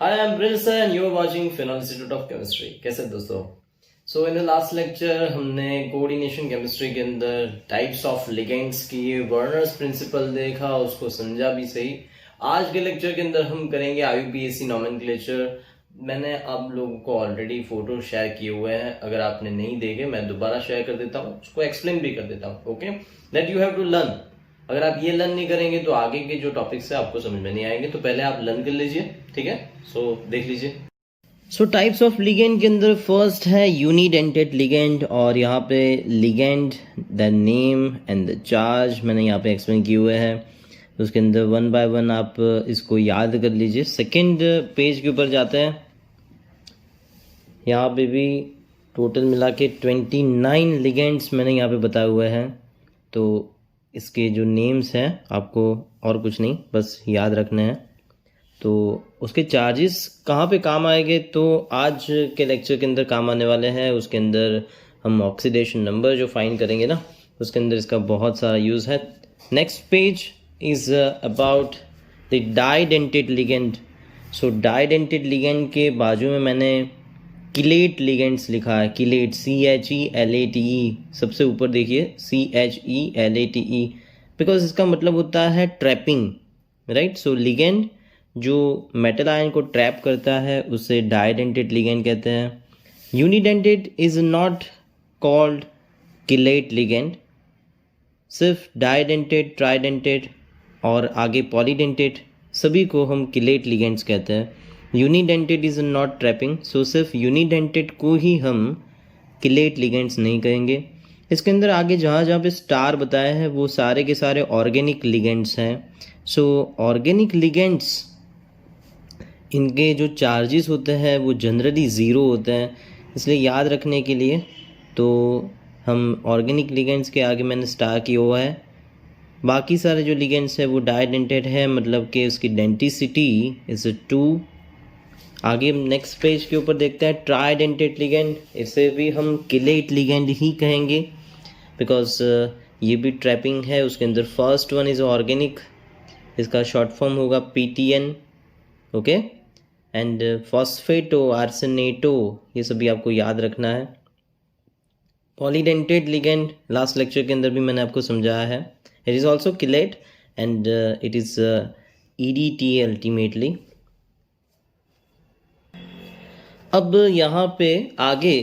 Hi, I'm Prince and you're watching Final Institute of Chemistry. कैसे दोस्तों? So in the last lecture हमने coordination chemistry के अंदर types of ligands की Werner's principal देखा, उसको समझा भी सही। आज के लेक्चर के अंदर हम करेंगे IUPAC नॉमेनक्लेचर। मैंने आप लोगों को ऑलरेडी फोटो शेयर किए हुए हैं, अगर आपने नहीं देखे मैं दोबारा शेयर कर देता हूँ, उसको एक्सप्लेन भी कर देता हूँ। Okay, that you have to learn. अगर आप ये लर्न नहीं करेंगे तो आगे के जो टॉपिक्स है आपको समझ में नहीं आएंगे, तो पहले आप लर्न कर लीजिए, ठीक है। सो देख लीजिए। सो टाइप्स ऑफ लिगेंड के अंदर फर्स्ट है यूनिडेंटेड लिगेंड, और यहाँ पे ligand the name and the charge मैंने यहाँ पे एक्सप्लेन किए हुए हैं। उसके अंदर वन बाय वन आप इसको याद कर लीजिए। सेकेंड पेज के ऊपर जाते हैं, यहाँ पे भी टोटल मिला के 29 लिगेंड्स मैंने यहाँ पे बताए हुए हैं। तो इसके जो नेम्स हैं आपको और कुछ नहीं बस याद रखने हैं। तो उसके चार्जेस कहाँ पे काम आएंगे तो आज के लेक्चर के अंदर काम आने वाले हैं। उसके अंदर हम ऑक्सीडेशन नंबर जो फाइंड करेंगे ना, उसके अंदर इसका बहुत सारा यूज़ है। Next page is about the डाइडेंटेड ligand. So डाइडेंटेड ligand के बाजू में मैंने किलेट लिगेंड्स लिखा है। किलेट CHELATE, सबसे ऊपर देखिए CHELATE, बिकॉज इसका मतलब होता है ट्रैपिंग, राइट। सो लिगेंड जो मेटल आयन को ट्रैप करता है उसे डाइडेंटेड लिगेंड कहते हैं। Unidentate is not called chelate ligand. सिर्फ डाइडेंटेड, ट्राइडेंटेड और आगे पॉलीडेंटेड सभी को हम किलेट लिगेंड्स कहते हैं। यूनिडेंटेड इज नॉट ट्रैपिंग, सो सिर्फ यूनिडेंटेड को ही हम किलेट लिगेंड्स नहीं कहेंगे। इसके अंदर आगे जहाँ जहाँ पे स्टार बताया है वो सारे के सारे ऑर्गेनिक लिगेंड्स हैं। सो ऑर्गेनिक लिगेंड्स, इनके जो चार्जेस होते हैं वो जनरली ज़ीरो होते हैं, इसलिए याद रखने के लिए तो हम ऑर्गेनिक लिगेंड्स के आगे मैंने स्टार किया हुआ है। बाकी सारे जो लिगेंड्स है वो डाइडेंटेड है, मतलब कि उसकी डेंटिसिटी इज़ 2। आगे नेक्स्ट पेज के ऊपर देखते हैं ट्राइडेंटेड लिगेंड। इसे भी हम किलेट लिगेंड ही कहेंगे बिकॉज ये भी ट्रैपिंग है। उसके अंदर फर्स्ट वन इज़ ऑर्गेनिक, इसका शॉर्ट फॉर्म होगा PTN, ओके। एंड फॉस्फेटो, आर्सेनेटो, ये सभी आपको याद रखना है। पॉलीडेंटेड लिगेंड लास्ट लेक्चर के अंदर भी मैंने आपको समझाया है। It is also chelate and it is EDTA ultimately. अब यहाँ पे आगे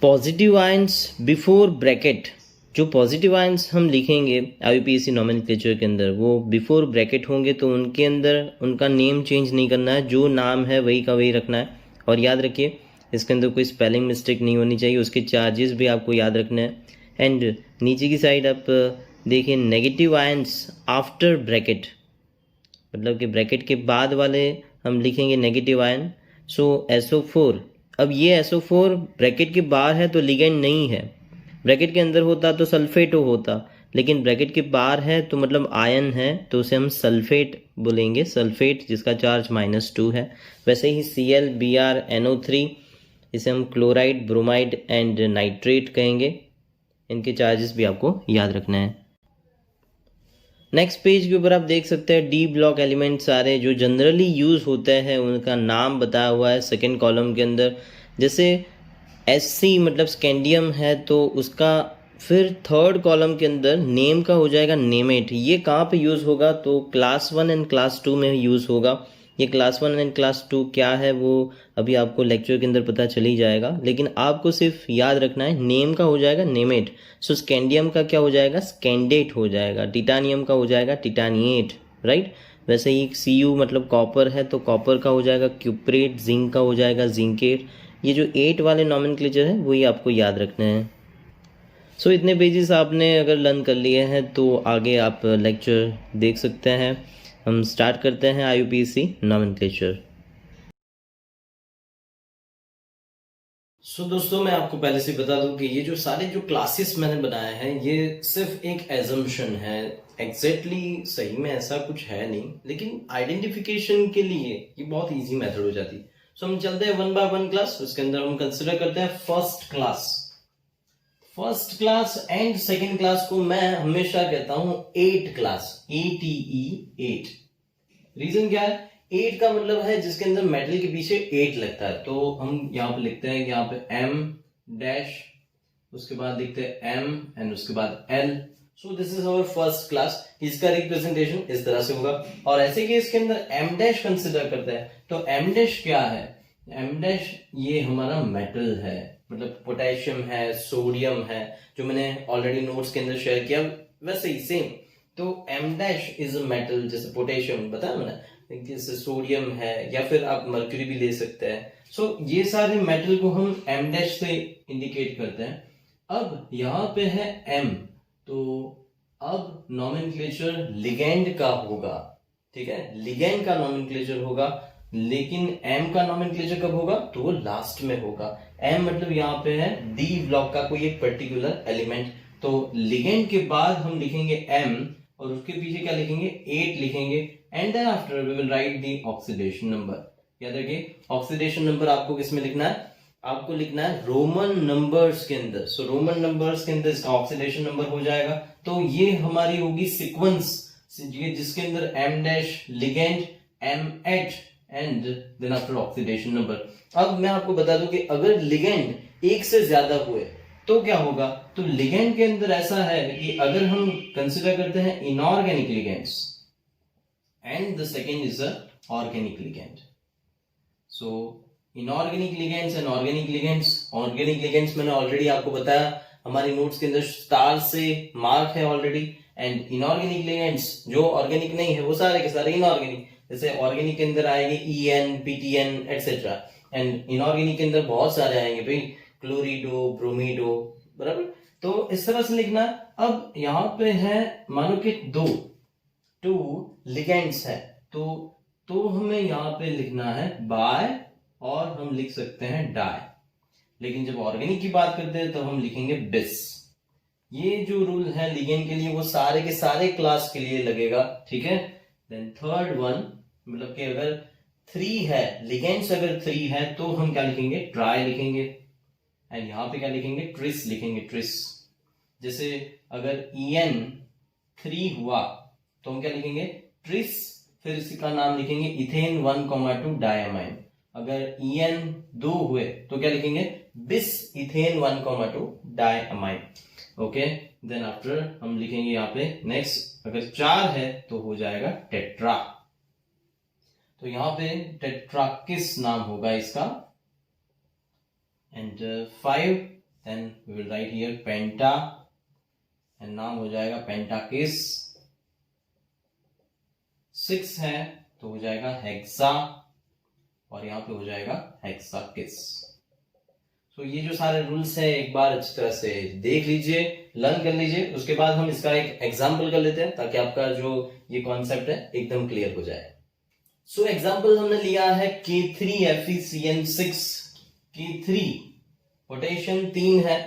पॉजिटिव आयंस बिफोर ब्रैकेट, जो पॉजिटिव आयंस हम लिखेंगे IUPAC नॉमेनक्लेचर के अंदर वो बिफोर ब्रैकेट होंगे, तो उनके अंदर उनका नेम चेंज नहीं करना है, जो नाम है वही का वही रखना है। और याद रखिए इसके अंदर कोई स्पेलिंग मिस्टेक नहीं होनी चाहिए। उसके चार्जेस भी आपको याद रखने हैं। एंड नीचे की साइड आप देखिए नेगेटिव आयंस आफ्टर ब्रैकेट, मतलब कि ब्रैकेट के बाद वाले हम लिखेंगे नेगेटिव आयन। सो SO4, अब ये SO4 ब्रैकेट के बाहर है तो लिगेंड नहीं है। ब्रैकेट के अंदर होता तो सल्फेटो होता, लेकिन ब्रैकेट के बाहर है तो मतलब आयन है, तो उसे हम सल्फेट बोलेंगे, सल्फेट जिसका चार्ज -2 है। वैसे ही ClBrNO3, इसे हम क्लोराइड, ब्रोमाइड एंड नाइट्रेट कहेंगे। इनके चार्जेस भी आपको याद रखना है। नेक्स्ट पेज के ऊपर आप देख सकते हैं D ब्लॉक एलिमेंट सारे जो जनरली यूज़ होते हैं उनका नाम बताया हुआ है सेकेंड कॉलम के अंदर। जैसे SC मतलब स्कैंडियम है तो उसका फिर थर्ड कॉलम के अंदर नेम का हो जाएगा नेमेट। ये कहाँ पे यूज़ होगा तो क्लास 1 एंड क्लास 2 में यूज़ होगा। ये क्लास 1 एंड क्लास 2 क्या है वो अभी आपको लेक्चर के अंदर पता चल ही जाएगा, लेकिन आपको सिर्फ याद रखना है नेम का हो जाएगा नेमेट। सो स्कैंडियम का क्या हो जाएगा, स्कैंडेट हो जाएगा। टिटानियम का हो जाएगा टिटानिएट, राइट। वैसे ही Cu मतलब कॉपर है तो कॉपर का हो जाएगा क्यूप्रेट, जिंक का हो जाएगा जिंकेट। ये जो 8 वाले नॉमेनक्लेचर है वही आपको याद रखने हैं। सो इतने पेजेस आपने अगर लर्न कर लिए हैं तो आगे आप लेक्चर देख सकते हैं। हम स्टार्ट करते हैं IUPAC नॉमेनक्लेचर। सो दोस्तों मैं आपको पहले से बता दूं कि ये जो सारे जो क्लासेस मैंने बनाए हैं ये सिर्फ एक एजम्पशन है। एग्जैक्टली सही में ऐसा कुछ है नहीं, लेकिन आइडेंटिफिकेशन के लिए ये बहुत इजी मेथड हो जाती है। सो हम चलते हैं 1 बाय 1 क्लास। उसके अंदर हम कंसिडर करते हैं first class. First class and second class को मैं हमेशा कहता हूं 8 क्लास, ATE 8। रीजन क्या है, 8 का मतलब है जिसके अंदर मेटल के पीछे 8 लगता है, तो हम यहाँ पे लिखते हैं कि यहाँ पे m डैश, उसके बाद लिखते हैं m एंड उसके बाद l। So this is our first class. इसका रिप्रेजेंटेशन इस तरह से होगा। और ऐसे कि इसके अंदर m डैश कंसिडर करते हैं, तो m डैश क्या है? m डैश ये हमारा मेटल है, मतलब पोटेशियम है, सोडियम है, जो मैंने ऑलरेडी नोट्स के अंदर शेयर किया वैसे ही सेम। तो m dash is a metal, जैसे पोटेशियम बताया मैंने, जैसे सोडियम है, या फिर आप मर्क्यूरी भी ले सकते हैं। सो ये सारे मेटल को हम m डैश से इंडिकेट करते हैं। अब यहाँ पे है m, तो अब नॉमेनक्लेचर लिगेंड का होगा, ठीक है, लिगेंड का नॉमेनक्लेचर होगा, लेकिन m का नॉमेनक्लेचर कब होगा? तो वो लास्ट में होगा। m मतलब यहाँ पे है d ब्लॉक का कोई एक पर्टिकुलर एलिमेंट, तो लिगेंड के बाद हम लिखेंगे m और उसके पीछे क्या लिखेंगे? 8 लिखेंगे, and then after we will write the oxidation number. याद रखिए ऑक्सीडेशन नंबर आपको किसमें लिखना है? आपको लिखना है रोमन नंबर्स के अंदर। सो रोमन नंबर्स के अंदर इसका ऑक्सीडेशन नंबर हो जाएगा। तो ये हमारी होगी सीक्वेंस, जिसके अंदर m dash ligand, m8 and then after oxidation number. अब मैं आपको बता दूं कि अगर लिगेंड एक से ज्यादा हुए तो क्या होगा? तो लिगेंड के अंदर ऐसा है कि अगर हम कंसीडर करते हैं inorganic ligands and the second is a organic ligand. So inorganic ligands and organic ligands. Organic ligands मैंने ऑलरेडी आपको बताया, हमारी नोट्स के अंदर स्टार से मार्क है ऑलरेडी। एंड इनऑर्गेनिक लिगेंड्स जो ऑर्गेनिक नहीं है वो सारे के सारे इनऑर्गेनिक। जैसे ऑर्गेनिक के अंदर आएंगे EN, PTN etcetera, and inorganic के अंदर बहुत सारे आएंगे भाई, क्लोरिडो, ब्रोमीडो, बराबर। तो इस तरह से लिखना। अब यहाँ पे है मानो कि टू लिगेंड्स है, तो हमें यहाँ पे लिखना है बाय, और हम लिख सकते हैं डाई। लेकिन जब ऑर्गेनिक की बात करते हैं तो हम लिखेंगे बिस। ये जो रूल है लिगेंड के लिए वो सारे के सारे क्लास के लिए लगेगा, ठीक है। देन थर्ड वन, मतलब कि अगर 3 है, लिगेंड्स अगर 3 है तो हम क्या लिखेंगे? ट्राई लिखेंगे, एंड यहां पे क्या लिखेंगे? ट्रिस लिखेंगे, ट्रिस। जैसे अगर EN 3 हुआ तो हम क्या लिखेंगे? ट्रिस, फिर इसका नाम लिखेंगे इथेन 1,2 डायमाइन। अगर EN 2 हुए तो क्या लिखेंगे? Bis ethane 1,2 diamine. Okay, then after हम लिखेंगे यहाँ पे नेक्स्ट, अगर 4 है तो हो जाएगा टेट्रा। तो यहाँ पे टेट्राकिस नाम होगा इसका। And 5, then we will write here penta, and नाम हो जाएगा पेंटाकिस। 6 है तो हो जाएगा हेक्सा, और यहाँ पे हो जाएगा हेक्साकिस। तो ये जो सारे रूल्स हैं एक बार अच्छी तरह से देख लीजिए, लर्न कर लीजिए। उसके बाद हम इसका एक एग्जाम्पल कर लेते हैं ताकि आपका जो ये कॉन्सेप्ट है एकदम क्लियर हो जाए। सो एग्जाम्पल हमने लिया है K3FeCN6। K3 पोटेशियम 3 है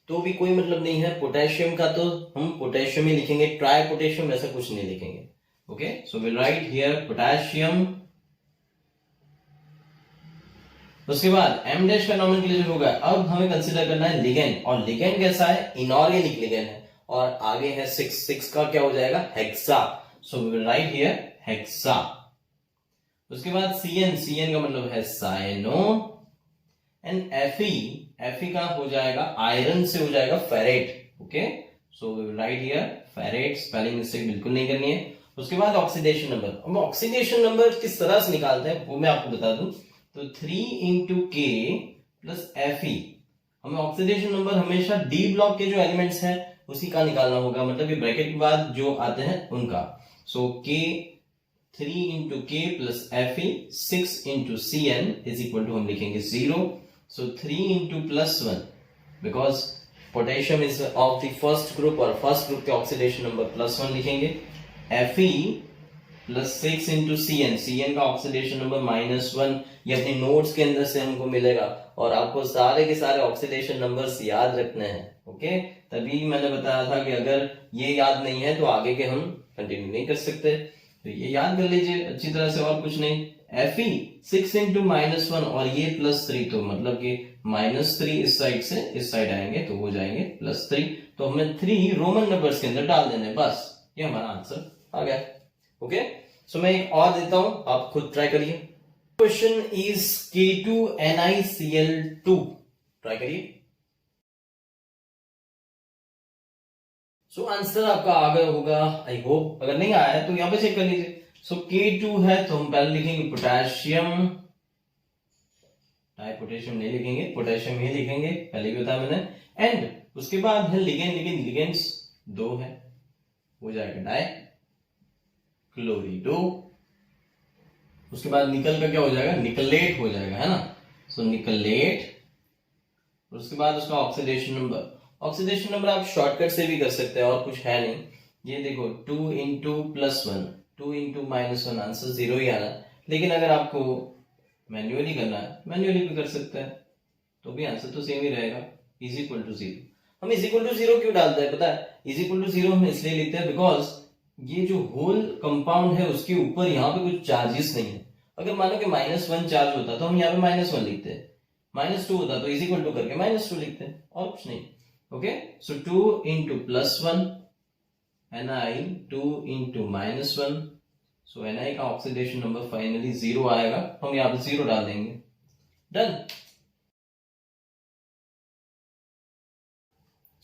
तो भी कोई मतलब नहीं है पोटेशियम का, तो हम पोटेशियम ही लिखेंगे, ट्राई पोटेशियम वैसा कुछ नहीं लिखेंगे। Okay, so will write here potassium. उसके बाद M डैश का नॉमेनक्लेचर होगा। अब हमें कंसीडर करना है लिगेंड, और लिगेंड कैसा है? इनऑर्गेनिक लिगेंड है, और आगे है 6 का क्या हो जाएगा? Hexa. So we will write here hexa. उसके बाद CN का मतलब है साइनो, एंड Fe का हो जाएगा आयरन से हो जाएगा ferrate. Okay, so we will write here ferrate. Spelling mistake बिल्कुल नहीं करनी है। उसके बाद ऑक्सीडेशन नंबर। अब ऑक्सीडेशन नंबर किस तरह से निकालते हैं वो मैं आपको बता दूं। तो 3 into K plus Fe, हमें ऑक्सीडेशन नंबर हमेशा D ब्लॉक के जो एलिमेंट्स हैं उसी का निकालना होगा, मतलब कि ब्रैकेट के बाद जो आते हैं उनका। सो K 3 into K plus Fe 6 into Cn is equal to हम लिखेंगे 0. So 3 into +1 because potassium is of the first group, और फर्स्ट ग्रुप के ऑक्सीडेशन नंबर +1 लिखेंगे। Fe प्लस 6 इंटू Cn का ऑक्सीडेशन नंबर -1, ये अपनी नोट्स के अंदर से हमको मिलेगा, और आपको सारे के सारे ऑक्सीडेशन नंबर्स याद रखने हैं। ओके, तभी मैंने बताया था कि अगर ये याद नहीं है तो आगे के हम कंटिन्यू नहीं कर सकते, तो ये याद कर लीजिए अच्छी तरह से, और कुछ नहीं। Fe 6 इंटू -1 और ये +3, तो मतलब कि -3 इस साइड से इस साइड आएंगे तो हो जाएंगे +3, तो हमें 3 रोमन नंबर्स के अंदर डाल देने, बस ये हमारा आंसर आ गया। ओके, सो मैं एक और देता हूं, आप खुद ट्राई करिए। क्वेश्चन इज K2NiCl2, ट्राई करिए। सो आंसर आपका आ गया होगा आई होप, अगर नहीं आया है तो यहां पे चेक कर लीजिए। सो K2 है तो हम पहले लिखेंगे पोटेशियम, पोटेशियम नहीं लिखेंगे, पोटेशियम ही लिखेंगे, पहले भी बताया मैंने। एंड उसके बाद है लिगेंड, लिगेंड्स दो है, हो जाएगा डाई क्लोरिडो। उसके बाद निकल का क्या हो जाएगा, निकलेट हो जाएगा, है ना। सो निकलेट। उसके बाद उसका ऑक्सीडेशन नंबर, ऑक्सीडेशन नंबर आप शॉर्टकट से भी कर सकते हैं, और कुछ है नहीं। ये देखो 2 इंटू +1, 2 इंटू -1, आंसर 0 ही आना। लेकिन अगर आपको मैन्युअली करना है, मैन्युअली भी कर सकते हैं, तो भी आंसर तो सेम ही रहेगा, इज इक्वल टू 0। हम इज इक्वल टू 0 क्यों डालते हैं पता है, इज इक्वल टू 0 हम इसलिए लिखते हैं बिकॉज ये जो होल कंपाउंड है उसके ऊपर यहाँ पे कुछ चार्जेस नहीं है। अगर मानो कि -1 चार्ज होता तो हम यहाँ पे -1 लिखते हैं, -2 होता तो इज इक्वल टू करके -2 लिखते हैं, और कुछ नहीं। ओके, सो 2 इंटू +1 Ni, 2 इंटू -1, सो Ni का ऑक्सीडेशन नंबर फाइनली 0 आएगा, हम यहाँ पे 0 डाल देंगे, डन।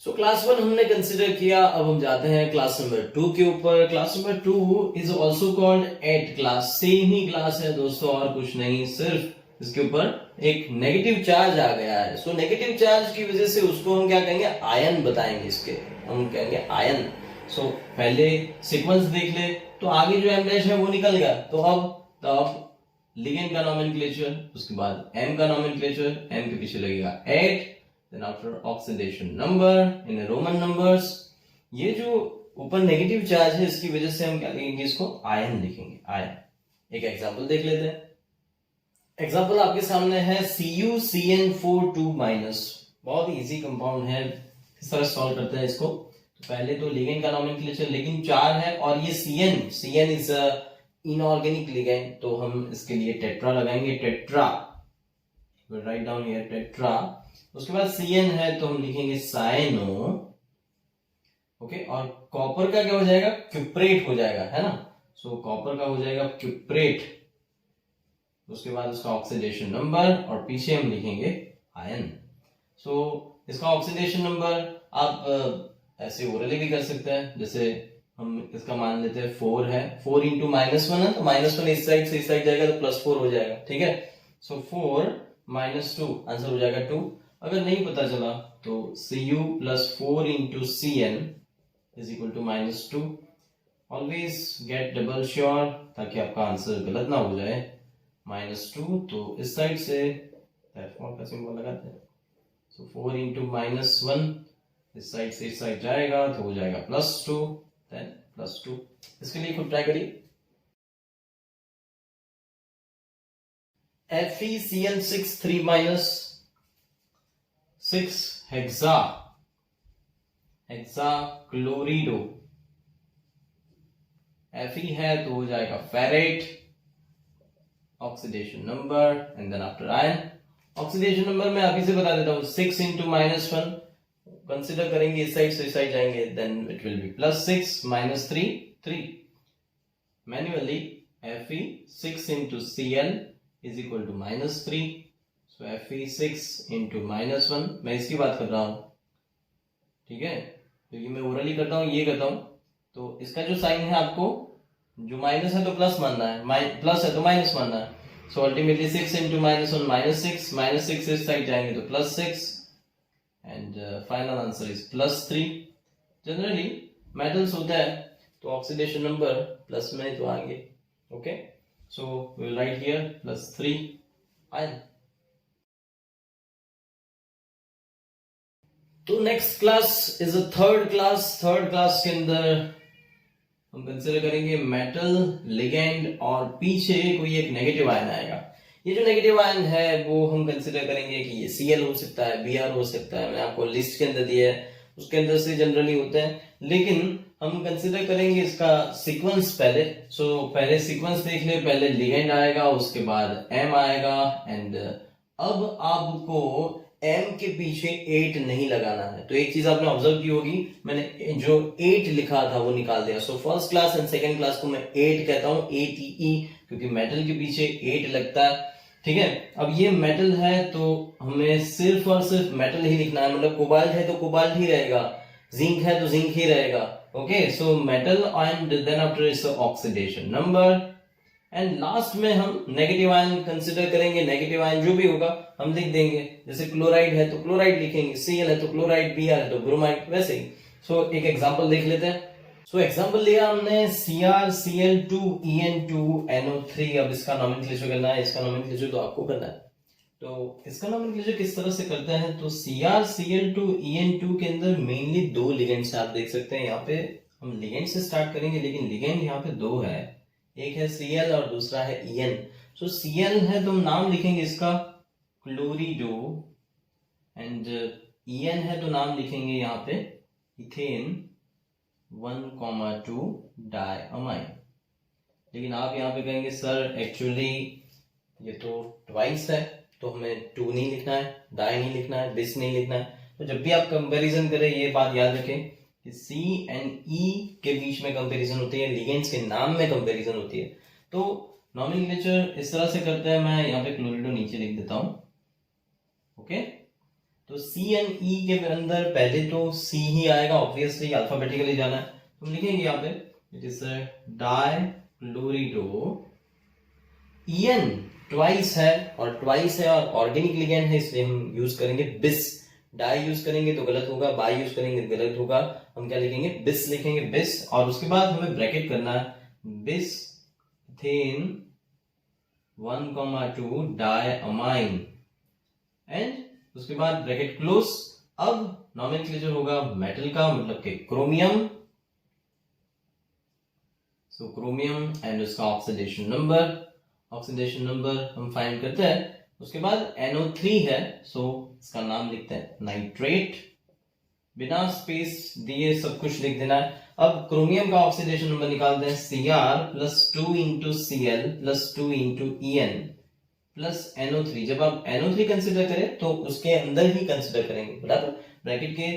सो क्लास 1 हमने कंसिडर किया, अब हम जाते हैं क्लास नंबर 2 के ऊपर। Class number 2 is also called eight class, same he class है दोस्तों, और कुछ नहीं, सिर्फ इसके ऊपर एक नेगेटिव चार्ज आ गया है। सो नेगेटिव चार्ज की वजह से उसको हम क्या कहेंगे, आयन बताएंगे, इसके हम कहेंगे आयन। सो पहले सीक्वेंस देख ले, तो आगे जो M' है वो निकल गया, तो अब लिगेंड का नोमेनक्लेचर, उसके बाद M का नोमेनक्लेचर, M के पीछे लगेगा 8, then after oxidation number in Roman numbers। ये जो ऊपर नेगेटिव चार्ज है इसकी वजह से हम क्या लिखेंगे, इसको आयन लिखेंगे, आयन। एक एग्जांपल देख लेते हैं। एग्जांपल आपके सामने है CuCN4 2-, बहुत ही इजी कंपाउंड है। किस तरह सॉल्व करते हैं इसको, तो पहले तो लिगेंड का नोमेनक्लेचर, लेकिन 4 है, और ये CN इज इनऑर्गेनिक लिगेंड, तो हम इसके लिए टेट्रा लगाएंगे, tetra, write down here tetra. उसके बाद Cn है तो हम लिखेंगे साइनो, ओके। और कॉपर का क्या हो जाएगा, क्यूप्रेट हो जाएगा, है ना। सो कॉपर का हो जाएगा क्यूप्रेट। उसके बाद उसका ऑक्सीडेशन नंबर, और पीछे हम लिखेंगे आयन। सो इसका ऑक्सीडेशन नंबर आप ऐसे ओरली भी कर सकते हैं, जैसे हम इसका मान लेते हैं 4 है, 4 इंटू -1 है, तो -1 इस साइड से इस साइड जाएगा तो +4 हो जाएगा, ठीक है। सो 4 -2 आंसर हो जाएगा 2। अगर नहीं पता चला तो Cu + 4 into Cn is equal to -2। Always get double sure, ताकि आपका आंसर गलत ना हो जाए। -2 तो इस साइड से का सिंबल लगाते हैं, सो 4 इंटू -1 इस साइड से इस साइड जाएगा तो हो जाएगा +2, देन +2। इसके लिए खुद ट्राई करिए। FeCl6 3-, 6 hexa क्लोरिडो। Fe है तो हो जाएगा ferrate, oxidation number, and then after ion. Oxidation number मैं अभी से बता देता हूं, 6 इंटू -1 कंसिडर करेंगे, इस साइड से इस साइड जाएंगे, then it will be +6 -3 3। Manually Fe6 into Cl is equal to -3, so Fe6 into -1, मैं इसकी बात कर रहा हूं, ठीक है, क्योंकि मैं ओरली करता हूं, ये करता हूं, तो इसका जो साइन है आपको, जो माइनस है तो प्लस मानना है, प्लस है तो माइनस मानना है। सो अल्टीमेटली 6 इंटू -1 -6, -6 इस साइड जाएंगे तो +6, and final answer is +3। Generally metals होता है तो ऑक्सीडेशन नंबर प्लस में तो आएंगे, okay. So we will write here +3 ion. तो next class is a third class के अंदर हम कंसिडर करेंगे मेटल, लिगेंड, और पीछे कोई एक नेगेटिव आयन आएगा। ये जो नेगेटिव आयन है वो हम कंसिडर करेंगे कि ये Cl हो सकता है, Br हो सकता है, मैंने आपको लिस्ट के अंदर दिया है, उसके अंदर से जनरली होते हैं, लेकिन हम कंसिडर करेंगे इसका सीक्वेंस पहले। सो पहले सीक्वेंस देख ले, पहले लिगेंड आएगा, उसके बाद M आएगा, एंड अब आपको एम के पीछे 8 नहीं लगाना है। तो एक चीज आपने ऑब्जर्व की होगी, मैंने जो 8 लिखा था वो निकाल दिया। So first class and second class को मैं 8 कहता हूं, ATE, क्योंकि मेटल के पीछे 8 लगता है। ठीक है, अब ये मेटल है तो हमें सिर्फ और सिर्फ मेटल ही लिखना है, मतलब कोबाल्ट है तो कोबाल्ट ही रहेगा, जिंक है तो जिंक ही रहेगा। Okay, so metal and then after is oxidation number, and last में हम नेगेटिव आयन कंसिडर करेंगे। नेगेटिव आयन जो भी होगा हम लिख देंगे, जैसे क्लोराइड है तो क्लोराइड लिखेंगे, Cl है तो क्लोराइड, Br है तो ब्रोमाइड, वैसे ही। सो एक एग्जांपल देख लेते हैं। सो एग्जांपल लिया हमने CrCl2En2NO3। अब इसका नोमेनक्लेचर करना है, इसका नोमेनक्लेचर तो आपको करना है। तो इसका नोमेनक्लेचर किस तरह से करते हैं, तो CrCl2En2 के अंदर मेनली 2 लिगेंड्स आप देख सकते हैं। यहाँ पे हम लिगेंड से स्टार्ट करेंगे, लेकिन लिगेंड यहाँ पे 2 है, एक है Cl और दूसरा है En। सो Cl है तो हम नाम लिखेंगे इसका क्लोरिडो, एंड En है तो नाम लिखेंगे यहाँ पे इथेन 1,2 डायअमाइन। लेकिन आप यहाँ पे कहेंगे सर एक्चुअली ये तो ट्वाइस है, तो हमें 2 नहीं लिखना है, डाई नहीं लिखना है, बिस नहीं लिखना है। तो जब भी आप कंपैरिजन करें ये बात याद रखें कि C एंड E के बीच में कंपैरिजन होती है, लिगेंड्स के नाम में कंपैरिजन होती है। तो नोमेनक्लेचर इस तरह से करते हैं, मैं यहाँ पे क्लोरिडो नीचे लिख देता हूं। ओके, तो C एंड E के अंदर पहले तो C ही आएगा, ऑब्वियसली अल्फाबेटिकली जाना है। तो हम लिखेंगे यहाँ पे it is di chlorido. En twice है, और ट्वाइस है और ऑर्गेनिक लिगेंड है, इसलिए हम यूज करेंगे बिस। डाई यूज करेंगे तो गलत होगा, बाई यूज करेंगे तो गलत होगा, हम क्या लिखेंगे, बिस लिखेंगे, बिस। और उसके बाद हमें ब्रैकेट करना है, बिस इथेन 1,2 डायअमाइन, एंड उसके बाद ब्रैकेट क्लोज। अब नोमेनक्लेचर होगा मेटल का, मतलब कि क्रोमियम। सो क्रोमियम एंड उसका ऑक्सीडेशन नंबर, ऑक्सीडेशन नंबर हम फाइंड करते हैं। उसके बाद NO3 है, सो इसका नाम लिखते हैं नाइट्रेट, बिना स्पेस दिए सब कुछ लिख देना है। अब क्रोमियम का ऑक्सीडेशन नंबर निकालते हैं, Cr+2 into Cl +2 into En plus NO3। जब आप NO3 कंसिडर करें तो उसके अंदर ही कंसिडर करेंगे, बराबर, ब्रैकेट के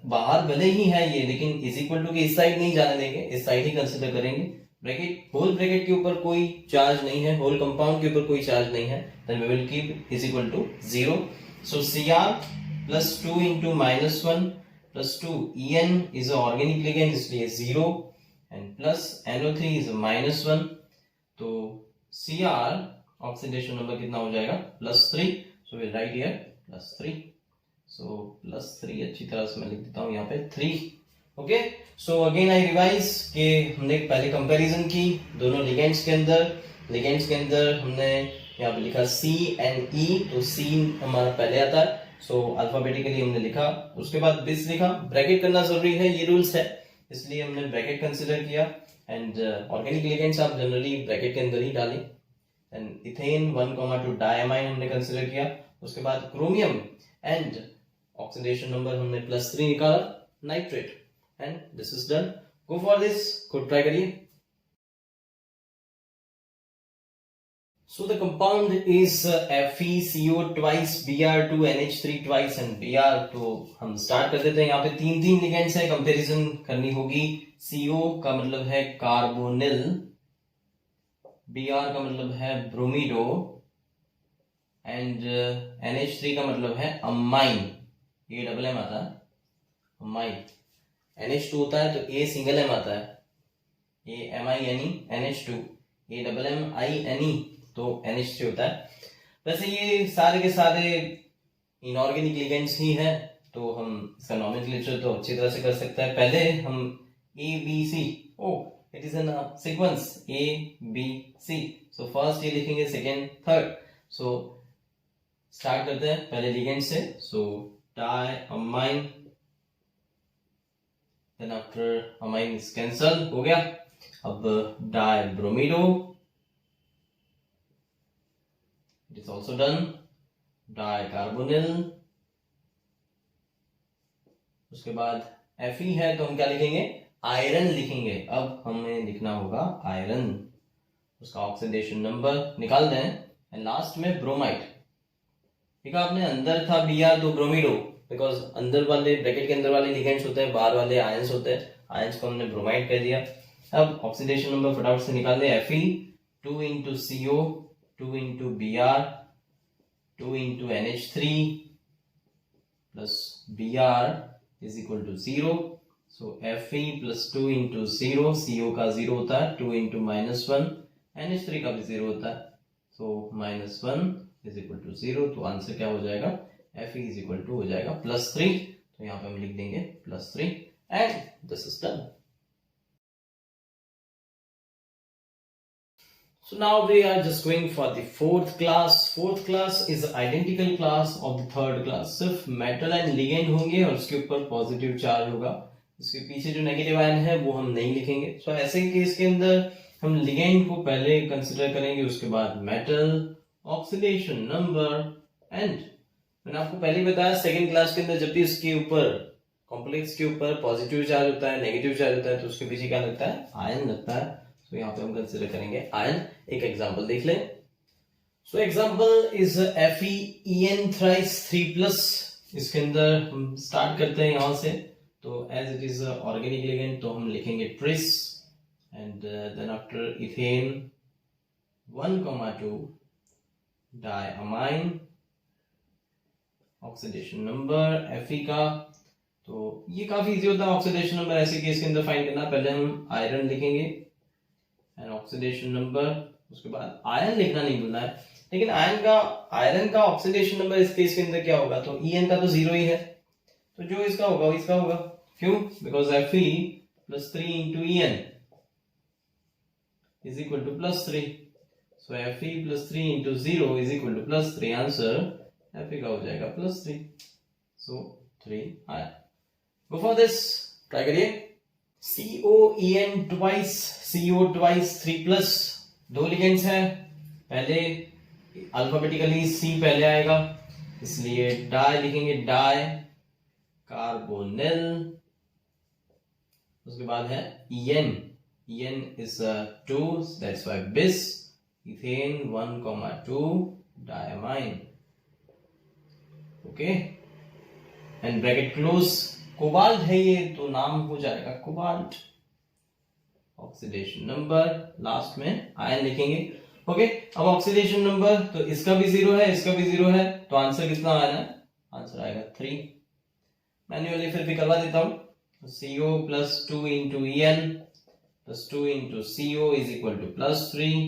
बाहर भले ही है ये, लेकिन इज इक्वल टू के इस साइड नहीं जाने देंगे, इस साइड ही कंसिडर करेंगे। ब्रैकेट, होल ब्रैकेट के ऊपर कोई चार्ज नहीं है, होल कंपाउंड के ऊपर कोई चार्ज नहीं है, then we will keep is equal to 0। So Cr+2 into -1 +2 En is a organic ligand, इसलिए 0, एंड प्लस NO3 is -1, तो Cr ऑक्सीडेशन नंबर कितना हो जाएगा, +3। So will write here +3। सो +3 अच्छी तरह से मैं लिख देता हूं यहाँ पे 3। Okay, so again I revise कि हमने पहले कंपैरिजन की दोनों लिगेंड्स के अंदर। लिगेंड्स के अंदर हमने यहाँ पे लिखा C एंड E, तो C हमारा पहले आता है, सो अल्फाबेटिकली हमने लिखा, उसके बाद बिस लिखा। ब्रैकेट करना जरूरी है, ये रूल्स है, इसलिए हमने ब्रैकेट कंसिडर किया। एंड ऑर्गेनिक लिगेंड्स आप जनरली ब्रैकेट के अंदर ही डालें। एंड इथेन 1,2 डायअमाइन हमने कंसिडर किया। उसके बाद क्रोमियम एंड ऑक्सीडेशन नंबर हमने +3 निकाला, nitrate, and this is done. Go for this, खुद ट्राई करिए। So the compound is FeCO twice, Br2, NH3 twice and Br। तो हम स्टार्ट कर देते हैं। यहाँ पे 3 लिगेंड्स है, कंपैरिजन करनी होगी। CO का मतलब है कार्बोनिल, Br का मतलब है ब्रोमीडो, एंड NH3 का मतलब है अमाइन, ये डबल एम आता है, अमाइन। NH2 होता है तो A सिंगल एम आता है, ये MINE, NH2, ये double M I N E, तो NH3 होता है। वैसे ये सारे के सारे इनऑर्गेनिक लिगेंड्स ही हैं, तो हम इसका नोमेनक्लेचर तो अच्छी तरह से कर सकते हैं। पहले हम ABC, it is in sequence ABC, so first ये लिखेंगे, सेकेंड, थर्ड। सो स्टार्ट करते हैं पहले लिगेंड से। So diamine, then after amine is cancel, हो गया। अब dibromido, it is also done. Dicarbonyl, उसके बाद Fe है तो हम क्या लिखेंगे, आयरन लिखेंगे। अब हमें लिखना होगा आयरन, उसका ऑक्सीडेशन नंबर निकाल दें, एंड लास्ट में ब्रोमाइड, देखा आपने, अंदर था Br तो ब्रोमीडो, बिकॉज अंदर वाले ब्रैकेट के अंदर वाले लिगेंड्स होते हैं, बाहर वाले आयंस होते हैं, आयंस को हमने ब्रोमाइड कर दिया। अब ऑक्सीडेशन नंबर फटाफट से निकाल दे, Fe 2 into CO 2 into Br 2 into NH3 plus Br is equal to 0। So Fe plus 2 into 0, CO का 0 होता है, 2 into -1, NH3 का भी 0 होता है, so -1 is equal to 0। तो आंसर क्या हो जाएगा, Fe is equal to हो जाएगा +3। तो यहाँ पे हम लिख देंगे +3 and this is done। So now we are just going for the fourth class। Fourth class is identical class of the third class। सिर्फ मेटल एंड लिगेंड होंगे और उसके ऊपर पॉजिटिव चार्ज होगा, इसके पीछे जो नेगेटिव आयन है वो हम नहीं लिखेंगे। सो ऐसे केस के अंदर हम लिगेंड को पहले कंसिडर करेंगे, उसके बाद मेटल, ऑक्सीडेशन नंबर एंड मैंने आपको पहले ही बताया सेकेंड क्लास के अंदर जब भी इसके ऊपर कॉम्प्लेक्स के ऊपर पॉजिटिव चार्ज होता है, नेगेटिव चार्ज होता है, तो उसके पीछे क्या लगता है, आयन लगता है। तो यहाँ पे हम कंसिडर करेंगे आयन। एक एग्जांपल देख लें। So example is FeEn thrice 3+। इसके अंदर हम स्टार्ट करते हैं यहाँ से, तो as it is organic ligand तो हम लिखेंगे tris and then after ethane 1,2 diamine. Oxidation number Fe का, तो ये काफी इजी होता है ऑक्सीडेशन नंबर ऐसे केस के अंदर फाइंड करना। पहले हम आयरन लिखेंगे एंड ऑक्सीडेशन नंबर, उसके बाद आयरन लिखना नहीं भूलना है, लेकिन आयरन का ऑक्सीडेशन नंबर इस केस के अंदर क्या होगा, तो En का तो 0 ही है, तो जो इसका होगा वो इसका होगा। क्यों, because Fe plus 3 into En is equal to +3। so Fe plus 3 into 0 is equal to +3। Answer Fe का हो जाएगा +3। so 3 आया। Go for this, ट्राई करिए। COEn twice, CO twice 3+। दो लिगेंड्स हैं, पहले अल्फाबेटिकली C पहले आएगा, इसलिए डाई लिखेंगे, डाई कार्बोनिल। उसके बाद है En is 2, that's why bis। Ethane 1,2 diamine. Okay and bracket close. Cobalt है ये, तो नाम हो जाएगा कोबाल्ट। ऑक्सीडेशन नंबर लास्ट में आयन लिखेंगे। ओके अब ऑक्सीडेशन नंबर, तो इसका भी 0 है, इसका भी 0 है, तो आंसर कितना आना है, आंसर आएगा 3। मैन्युअली फिर भी करवा देता हूं। CO plus 2 into En plus 2 into CO is equal to +3।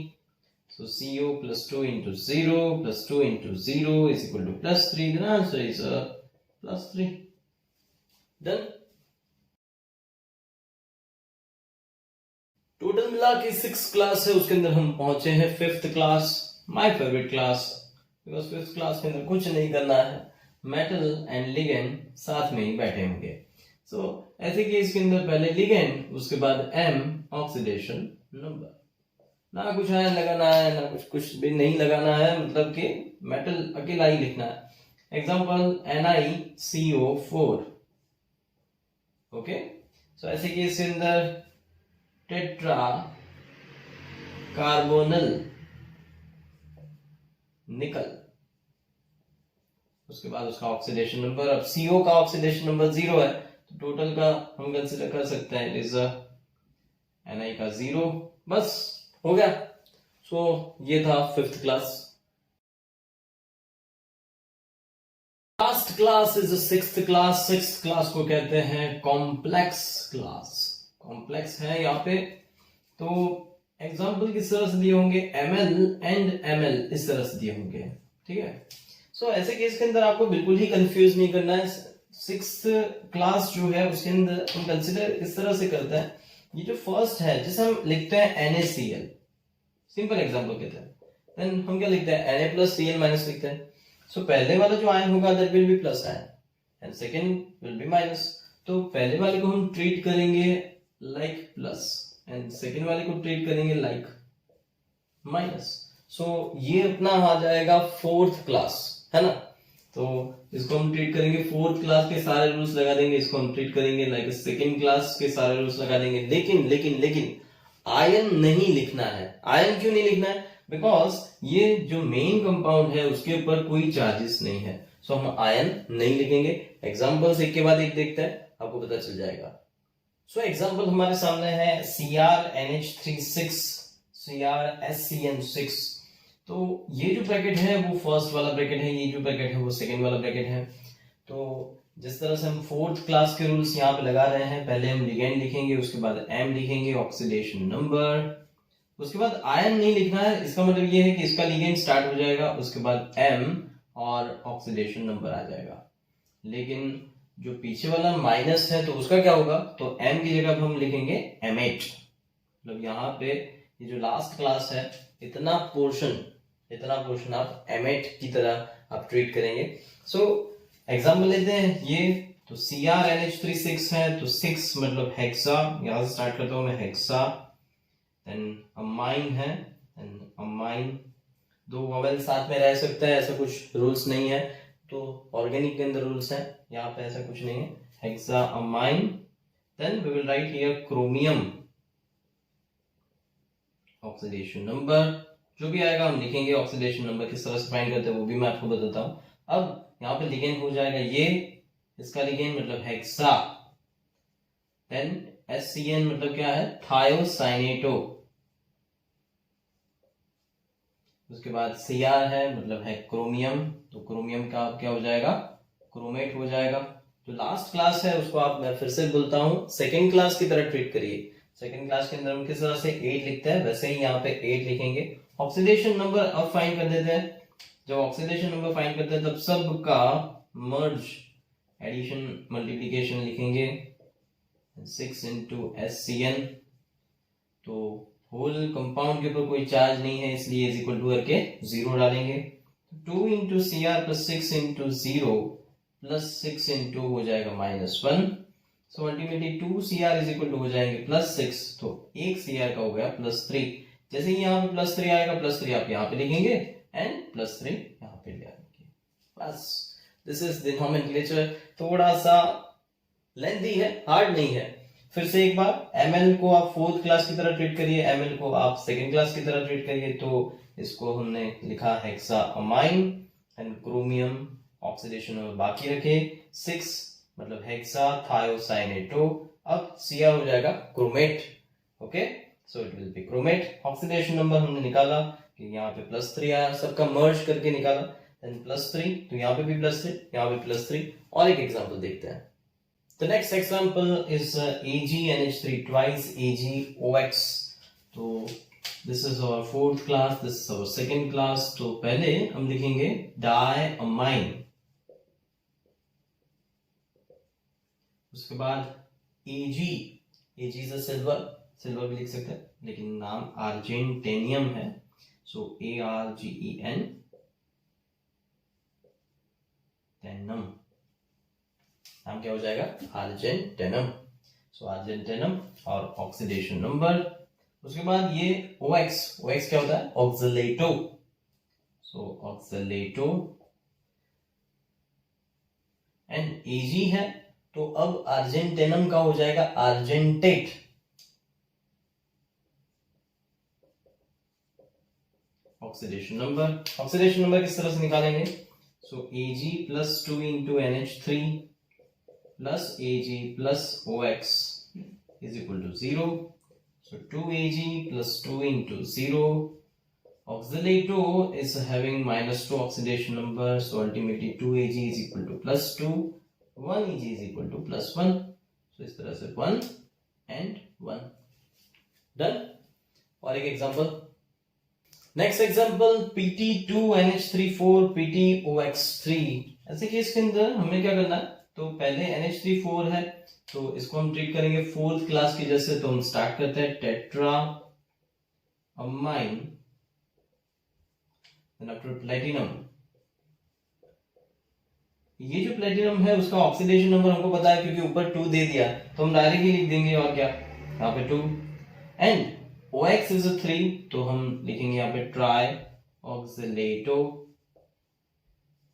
so CO plus 2 into 0 plus 2 into 0 is equal to +3। the answer is +3। Done. Total मिला के 6 क्लास है, उसके अंदर हम पहुंचे हैं 5th class, my favourite class, because 5th class के अंदर कुछ नहीं करना है, मेटल एंड लिगेंड साथ में ही बैठे होंगे। सो ऐसे केस के अंदर पहले लिगेंड, उसके बाद M ऑक्सीडेशन नंबर। ना कुछ आयन लगाना है, ना कुछ भी नहीं लगाना है, मतलब कि मेटल अकेला ही लिखना है। Example NiCO4। ओके सो ऐसे केस के अंदर टेट्रा कार्बोनिल निकल, उसके बाद उसका ऑक्सीडेशन नंबर। अब CO का ऑक्सीडेशन नंबर 0 है, तो टोटल का हम कंसीडर कर सकते हैं इट इज Ni का 0। बस हो गया। सो ये था 5th class. Last class is 6th class. 6th class को कहते हैं कॉम्प्लेक्स क्लास। कॉम्प्लेक्स है यहाँ पे, तो एग्जाम्पल किस तरह से दिए होंगे, Ml एंड Ml इस तरह से दिए होंगे, ठीक है। सो ऐसे केस के अंदर आपको बिल्कुल ही कंफ्यूज नहीं करना है। 6th क्लास जो है उसके अंदर हम कंसिडर इस तरह से करते हैं, ये जो फर्स्ट है जिसे हम लिखते हैं NaCl, सिंपल एग्जांपल कहते हैं, देन हम क्या लिखते हैं Na plus Cl minus लिखते हैं। सो पहले वाला जो आयन होगा that will be plus ion and second will be minus. तो पहले वाले को हम ट्रीट करेंगे लाइक प्लस एंड सेकंड वाले को ट्रीट करेंगे लाइक माइनस। सो ये अपना आ जाएगा 4th क्लास, है ना। तो इसको हम ट्रीट करेंगे 4th क्लास के सारे रूल्स लगा देंगे, इसको हम ट्रीट करेंगे लाइक सेकंड क्लास के सारे रूल्स लगा देंगे। लेकिन लेकिन लेकिन आयन नहीं लिखना है। आयन क्यों नहीं लिखना है, बिकॉज ये जो मेन कंपाउंड है उसके ऊपर कोई चार्जेस नहीं है, सो हम आयन नहीं लिखेंगे। एग्जांपल्स एक के बाद एक देखते हैं, आपको पता चल जाएगा। सो एग्जांपल हमारे सामने है CrNH36, CrSCN6। तो ये जो ब्रैकेट है वो फर्स्ट वाला ब्रैकेट है, ये जो ब्रैकेट है वो सेकेंड वाला ब्रैकेट है। तो जिस तरह से हम फोर्थ क्लास के रूल्स यहाँ पे लगा रहे हैं, पहले हम लिगेंड लिखेंगे, उसके बाद एम लिखेंगे, ऑक्सीडेशन नंबर, उसके बाद आयन नहीं लिखना है। इसका मतलब ये है कि इसका लिगेंड स्टार्ट हो जाएगा, उसके बाद एम और ऑक्सीडेशन नंबर आ जाएगा। लेकिन जो पीछे वाला माइनस है तो उसका क्या होगा, तो एम की जगह हम लिखेंगे M8। मतलब यहाँ पे ये जो लास्ट क्लास है इतना पोर्शन आप M8 की तरह आप ट्रीट करेंगे। सो एग्जाम्पल लेते हैं ये, तो CrNH36 है तो 6 मतलब हेक्सा, यहां से स्टार्ट करता हूं मैं, हेक्सा। देन अमाइन है, देन अमाइन, दो वोवेल साथ में रह सकता है, ऐसा कुछ रूल्स नहीं है। तो ऑर्गेनिक के अंदर रूल्स है, यहाँ पे ऐसा कुछ नहीं है, hexa amine. Then we will write here chromium, oxidation number जो भी आएगा हम लिखेंगे। ऑक्सीडेशन नंबर किस तरह से फाइंड करते हैं वो भी मैं आपको बताता हूँ। अब यहाँ पे लिगेंड हो जाएगा ये, इसका लिगेंड मतलब हेक्सा। देन SCN मतलब क्या है, थायोसाइनेटो। उसके बाद Cr है मतलब है क्रोमियम, तो क्रोमियम का क्या हो जाएगा, क्रोमेट हो जाएगा। जो लास्ट क्लास है उसको आप, मैं फिर से बोलता हूँ, सेकेंड क्लास की तरह ट्रीट करिए। सेकेंड क्लास के अंदर हम किस तरह से 8 लिखते हैं वैसे ही यहाँ पे 8 लिखेंगे। ऑक्सीडेशन नंबर अब फाइंड कर देते हैं। जब ऑक्सीडेशन नंबर फाइंड करते हैं तब सबका मर्ज, एडिशन, मल्टीप्लीकेशन लिखेंगे, 6 into SCN। तो होल कंपाउंड के ऊपर कोई चार्ज नहीं है इसलिए इज इक्वल टू करके 0 डालेंगे। 2 into Cr plus 6 into 0 plus 6 into हो जाएगा -1। So ultimately 2Cr is equal to हो जाएंगे +6, तो एक Cr का हो गया +3। जैसे ही यहाँ पे +3 आएगा, +3 आप यहाँ पे लिखेंगे एंड +3 यहाँ पे ले आएंगे, बस। This is the nomenclature. थोड़ा सा लेंथी है, हार्ड नहीं है। फिर से एक बार, Ml को आप फोर्थ क्लास की तरह ट्रीट करिए, Ml को आप सेकेंड क्लास की तरह ट्रीट करिए। तो इसको हमने लिखा hexa amine and chromium, oxidation number बाकी रखे 6 मतलब हेक्सा थायोसाइनेटो। अब Cr हो जाएगा chromate, okay, so it will B chromate. Oxidation number हमने निकाला कि यहाँ पे +3 आया, सबका मर्ज करके निकाला, देन +3, तो यहाँ पे भी +3, यहाँ पे +3। और एक एग्जांपल देखते हैं। The next example is AgNH3 twice AgOX. तो this is our fourth class, this is our second class. तो पहले हम लिखेंगे diamine, उसके बाद Ag is a सिल्वर भी लिख सकते हैं लेकिन नाम अर्जेंटेनियम है, so ARGEN टेनम, नाम क्या हो जाएगा, अर्जेंटेनम। सो अर्जेंटेनम और ऑक्सीडेशन नंबर। उसके बाद ये OX क्या होता है, ऑक्सलेटो, सो ऑक्सलेटो। एंड Ag है तो अब अर्जेंटेनम का हो जाएगा अर्जेंटेट। ऑक्सीडेशन नंबर किस तरह से निकालेंगे, सो Ag plus 2 into NH3 plus Ag plus OX is equal to 0. So 2Ag plus 2 into 0. Oxalato is having -2 oxidation number, so ultimately 2Ag is equal to +2, 1Ag is equal to +1. So इस तरह से 1 and 1 done। और एक example, next example Pt2NH34 PtOX3। ऐसे case के अंदर हमें क्या करना है, तो पहले NH34 है तो इसको हम ट्रीट करेंगे फोर्थ क्लास की जैसे। तो हम स्टार्ट करते हैं tetra amine, then after platinum. ये जो प्लेटिनम है उसका ऑक्सीडेशन नंबर हमको पता है क्योंकि ऊपर 2 दे दिया, तो हम डायरेक्टली लिख देंगे और क्या, यहाँ पे 2। एंड OX is a 3, तो हम लिखेंगे यहाँ पे try ऑक्सलेटो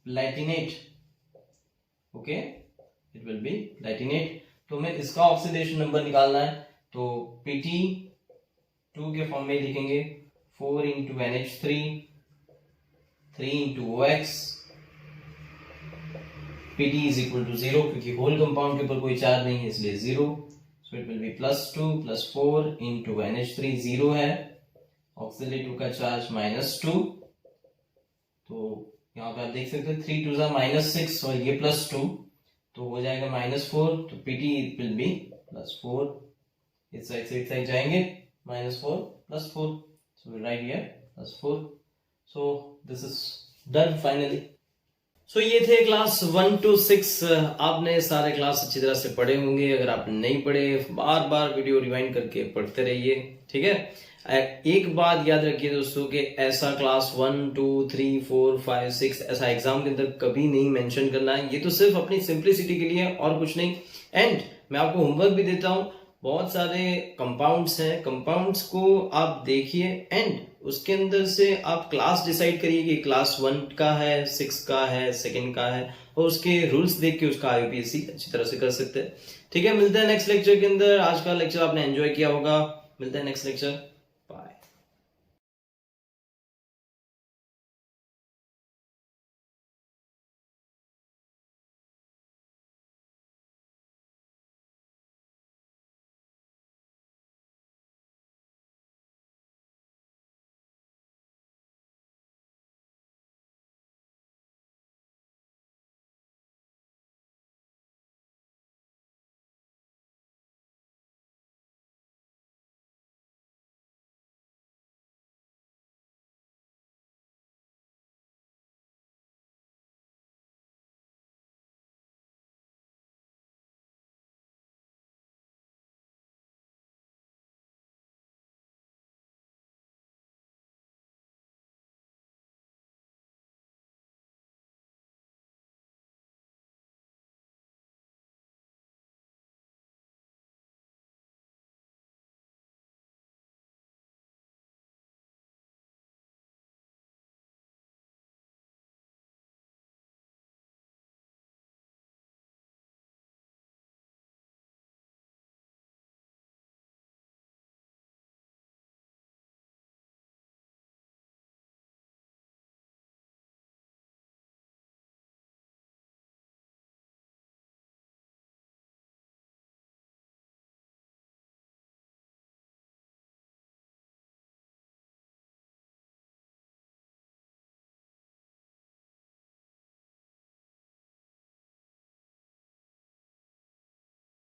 Palatinate, okay, it will B Palatinate. तो हमें इसका ऑक्सीडेशन नंबर निकालना है, तो Pt2 के फॉर्म में लिखेंगे 4 into NH3, 3 into OX, Pt is equal to 0 क्योंकि होल कंपाउंड के ऊपर कोई चार्ज नहीं है इसलिए 0, so it will be +2 + 4 into NH3 0 है, ऑक्सिलरी 2 का चार्ज -2, तो यहाँ पे आप देख सकते हैं 3 2 -6 और ये +2 तो हो जाएगा -4, तो Pt will be +4, इस साइड से इस साइड जाएंगे -4 +4, so we write here +4, so this is done finally. सो ये थे क्लास 1 to 6, आपने सारे क्लास अच्छी तरह से पढ़े होंगे, अगर आप नहीं पढ़े बार बार वीडियो रिवाइंड करके पढ़ते रहिए, ठीक है। एक बात याद रखिए दोस्तों कि ऐसा क्लास 1 2 3 4 5 6 ऐसा एग्जाम के अंदर कभी नहीं मेंशन करना है, ये तो सिर्फ अपनी सिंप्लिसिटी के लिए और कुछ नहीं। एंड मैं आपको होमवर्क भी देता हूं, बहुत सारे कंपाउंड्स हैं, कंपाउंड्स को आप देखिए एंड उसके अंदर से आप क्लास डिसाइड करिए कि क्लास 1 का है, 6 का है, सेकंड का है, और उसके रूल्स देख के उसका IUPAC अच्छी तरह से कर सकते हैं, ठीक है। मिलते हैं नेक्स्ट लेक्चर के अंदर, आज का लेक्चर आपने एंजॉय किया होगा, मिलते हैं नेक्स्ट लेक्चर।